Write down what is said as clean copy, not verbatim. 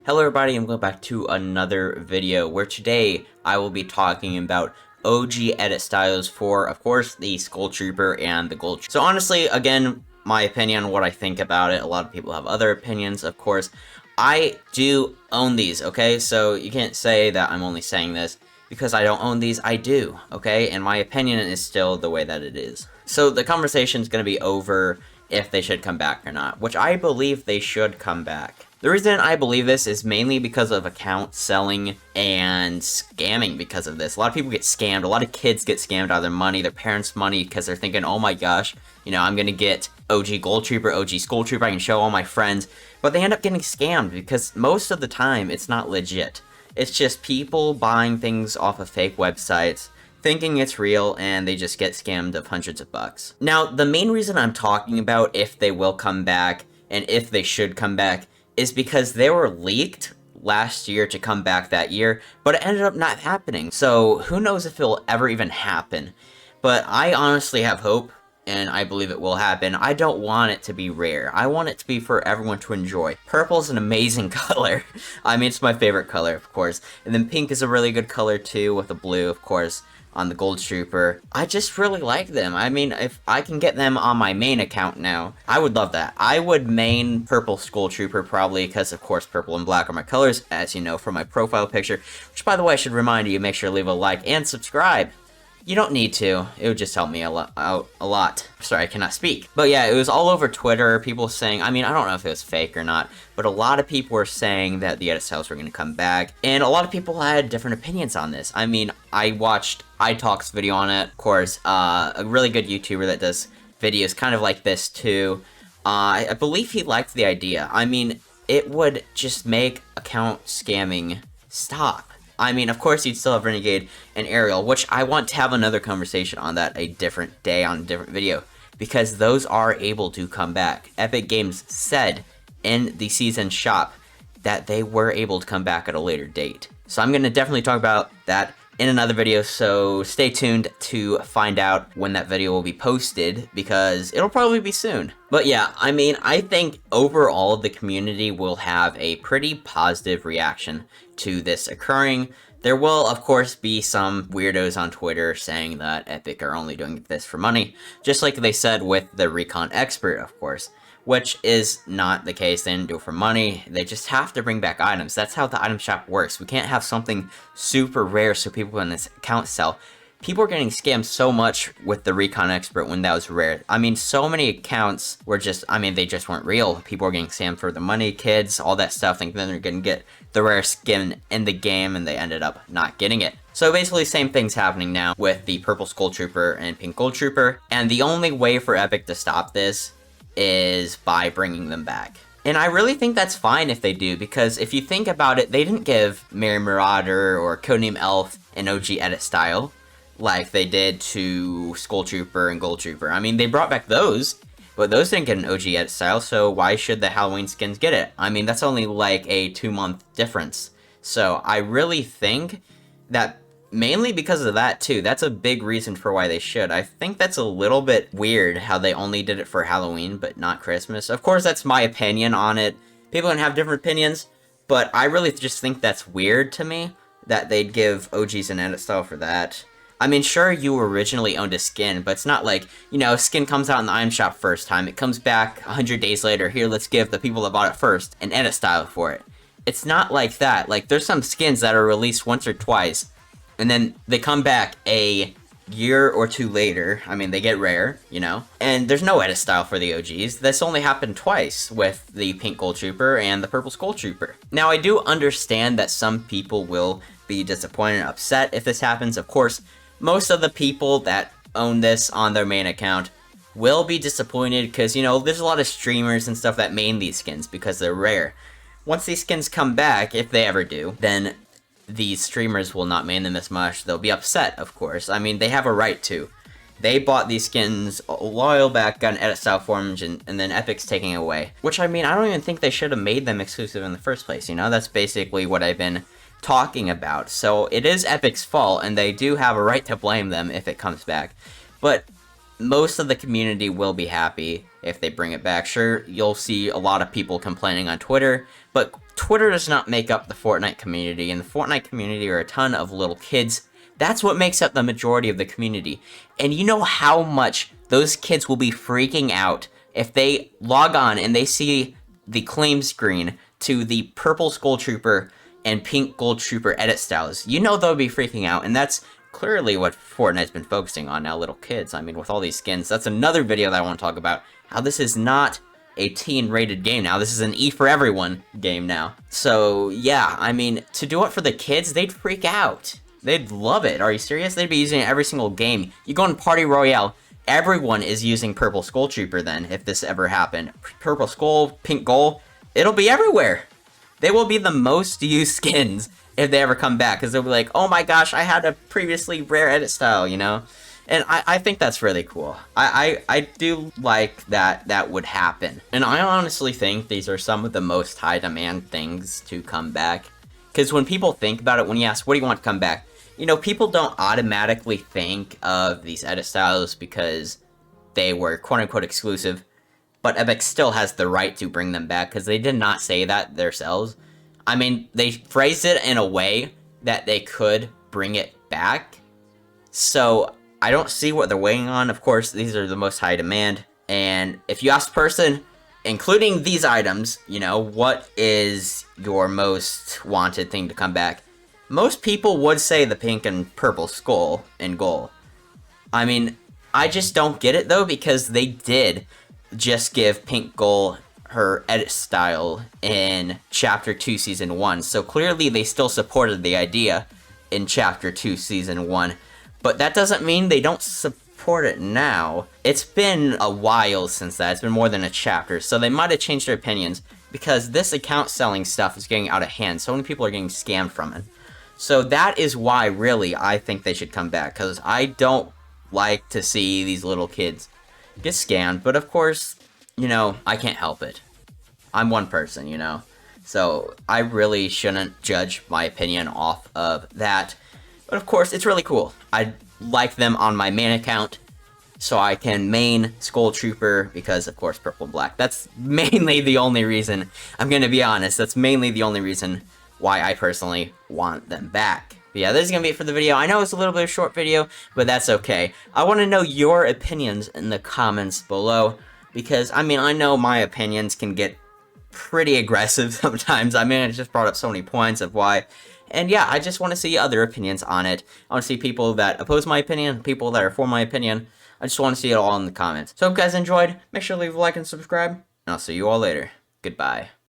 Hello everybody, and welcome back to another video where today I will be talking about OG edit styles for, of course, the Skull Trooper and the Gold Trooper. So honestly, again, my opinion on what I think about it, a lot of people have other opinions, of course. I do own these, okay? So you can't say that I'm only saying this because I don't own these. I do, okay? And my opinion is still the way that it is. So the conversation is going to be over if they should come back or not, which I believe they should come back. The reason I believe this is mainly because of account selling and scamming because of this. A lot of people get scammed. A lot of kids get scammed out of their money, their parents' money, because they're thinking, oh my gosh, you know, I'm going to get OG Gold Trooper, OG Skull Trooper, I can show all my friends. But they end up getting scammed because most of the time it's not legit. It's just people buying things off of fake websites, thinking it's real, and they just get scammed of hundreds of bucks. Now, the main reason I'm talking about if they will come back and if they should come back is because they were leaked last year to come back that year, but it ended up not happening. So who knows if it'll ever even happen. But I honestly have hope, and I believe it will happen. I don't want it to be rare. I want it to be for everyone to enjoy. Purple is an amazing color. I mean, it's my favorite color, of course. And then pink is a really good color too, with the blue, of course, on the Gold Trooper. I just really like them. I mean, if I can get them on my main account now, I would love that. I would main Purple Skull Trooper probably because, of course, purple and black are my colors, as you know from my profile picture, which, by the way, I should remind you, make sure to leave a like and subscribe. You don't need to. It would just help me out a lot. Sorry, I cannot speak. But yeah, it was all over Twitter, people saying, I mean, I don't know if it was fake or not, but a lot of people were saying that the edit styles were going to come back, and a lot of people had different opinions on this. I mean, I watched iTalk's video on it, of course, a really good YouTuber that does videos kind of like this too. I believe he liked the idea. I mean, it would just make account scamming stop. I mean, of course, you'd still have Renegade and Ariel, which I want to have another conversation on that a different day on a different video, because those are able to come back. Epic Games said in the season shop that they were able to come back at a later date. So I'm going to definitely talk about that in another video, so stay tuned to find out when that video will be posted, because it'll probably be soon. But yeah, I mean, I think overall the community will have a pretty positive reaction to this occurring. There will, of course, be some weirdos on Twitter saying that Epic are only doing this for money, just like they said with the Recon Expert, of course, which is not the case. They didn't do it for money. They just have to bring back items. That's how the item shop works. We can't have something super rare so people in this account sell. People were getting scammed so much with the Recon Expert when that was rare. I mean, so many accounts were just, I mean, they just weren't real. People were getting scammed for the money, kids, all that stuff, thinking they're going to get the rare skin in the game, and they ended up not getting it. So basically, same thing's happening now with the Purple Skull Trooper and Pink Gold Trooper, and the only way for Epic to stop this is by bringing them back. And I really think that's fine if they do, because if you think about it, they didn't give Mary Marauder or Codename Elf an OG edit style like they did to Skull Trooper and Gold Trooper. I mean, they brought back those, but those didn't get an OG edit style, so why should the Halloween skins get it? I mean, that's only like a 2-month difference. So I really think that mainly because of that too, that's a big reason for why they should. I think that's a little bit weird how they only did it for Halloween but not Christmas. Of course, that's my opinion on it. People can have different opinions, but I really just think that's weird to me that they'd give OGs an edit style for that. I mean, sure, you originally owned a skin, but it's not like, you know, a skin comes out in the item shop first time, it comes back 100 days later, here, let's give the people that bought it first an edit style for it. It's not like that. Like, there's some skins that are released once or twice, and then they come back a year or two later. I mean, they get rare, you know, and there's no edit style for the OGs. This only happened twice with the Pink Gold Trooper and the Purple Skull Trooper. Now, I do understand that some people will be disappointed and upset if this happens. Of course, most of the people that own this on their main account will be disappointed because, you know, there's a lot of streamers and stuff that main these skins because they're rare. Once these skins come back, if they ever do, then these streamers will not main them as much. They'll be upset, of course. I mean, they have a right to. They bought these skins a while back, got an edit style for them, and then Epic's taking it away. Which, I mean, I don't even think they should have made them exclusive in the first place, you know? That's basically what I've been talking about. So it is Epic's fault, and they do have a right to blame them if it comes back. But most of the community will be happy if they bring it back. Sure, you'll see a lot of people complaining on Twitter, but Twitter does not make up the Fortnite community, and the Fortnite community are a ton of little kids. That's what makes up the majority of the community. And you know how much those kids will be freaking out if they log on and they see the claim screen to the purple Skull Trooper and pink Gold Trooper edit styles. You know they'll be freaking out, and that's clearly what Fortnite's been focusing on now, little kids. I mean, with all these skins, that's another video that I want to talk about, how this is not a teen-rated game now. This is an E for everyone game now. So, yeah, I mean, to do it for the kids, they'd freak out. They'd love it. Are you serious? They'd be using it every single game. You go in Party Royale, everyone is using Purple Skull Trooper then, if this ever happened. Purple Skull, Pink Ghoul, it'll be everywhere. They will be the most used skins if they ever come back, because they'll be like, oh my gosh, I had a previously rare edit style, you know? And I think that's really cool. I do like that that would happen. And I honestly think these are some of the most high demand things to come back. Because when people think about it, when you ask, what do you want to come back? You know, people don't automatically think of these edit styles because they were quote-unquote exclusive. But Epic still has the right to bring them back, because they did not say that themselves. I mean, they phrased it in a way that they could bring it back. So, I don't see what they're waiting on. Of course, these are the most high demand. And if you ask the person, including these items, you know, what is your most wanted thing to come back? Most people would say the pink and purple skull and Ghoul. I mean, I just don't get it, though, because they did just give Pink Ghoul her edit style in Chapter 2, Season 1. So clearly they still supported the idea in Chapter 2, Season 1. But that doesn't mean they don't support it now. It's been a while since that. It's been more than a chapter. So they might have changed their opinions, because this account selling stuff is getting out of hand. So many people are getting scammed from it. So that is why, really, I think they should come back. Because I don't like to see these little kids get scammed, but of course, you know, I can't help it. I'm one person, you know, so I really shouldn't judge my opinion off of that. But of course, it's really cool. I like them on my main account, so I can main Skull Trooper, because of course purple and black. That's mainly the only reason. I'm gonna be honest, that's mainly the only reason why I personally want them back. But yeah, this is going to be it for the video. I know it's a little bit of a short video, but that's okay. I want to know your opinions in the comments below, because, I mean, I know my opinions can get pretty aggressive sometimes. I mean, I just brought up so many points of why. And yeah, I just want to see other opinions on it. I want to see people that oppose my opinion, people that are for my opinion. I just want to see it all in the comments. So if you guys enjoyed, make sure to leave a like and subscribe, and I'll see you all later. Goodbye.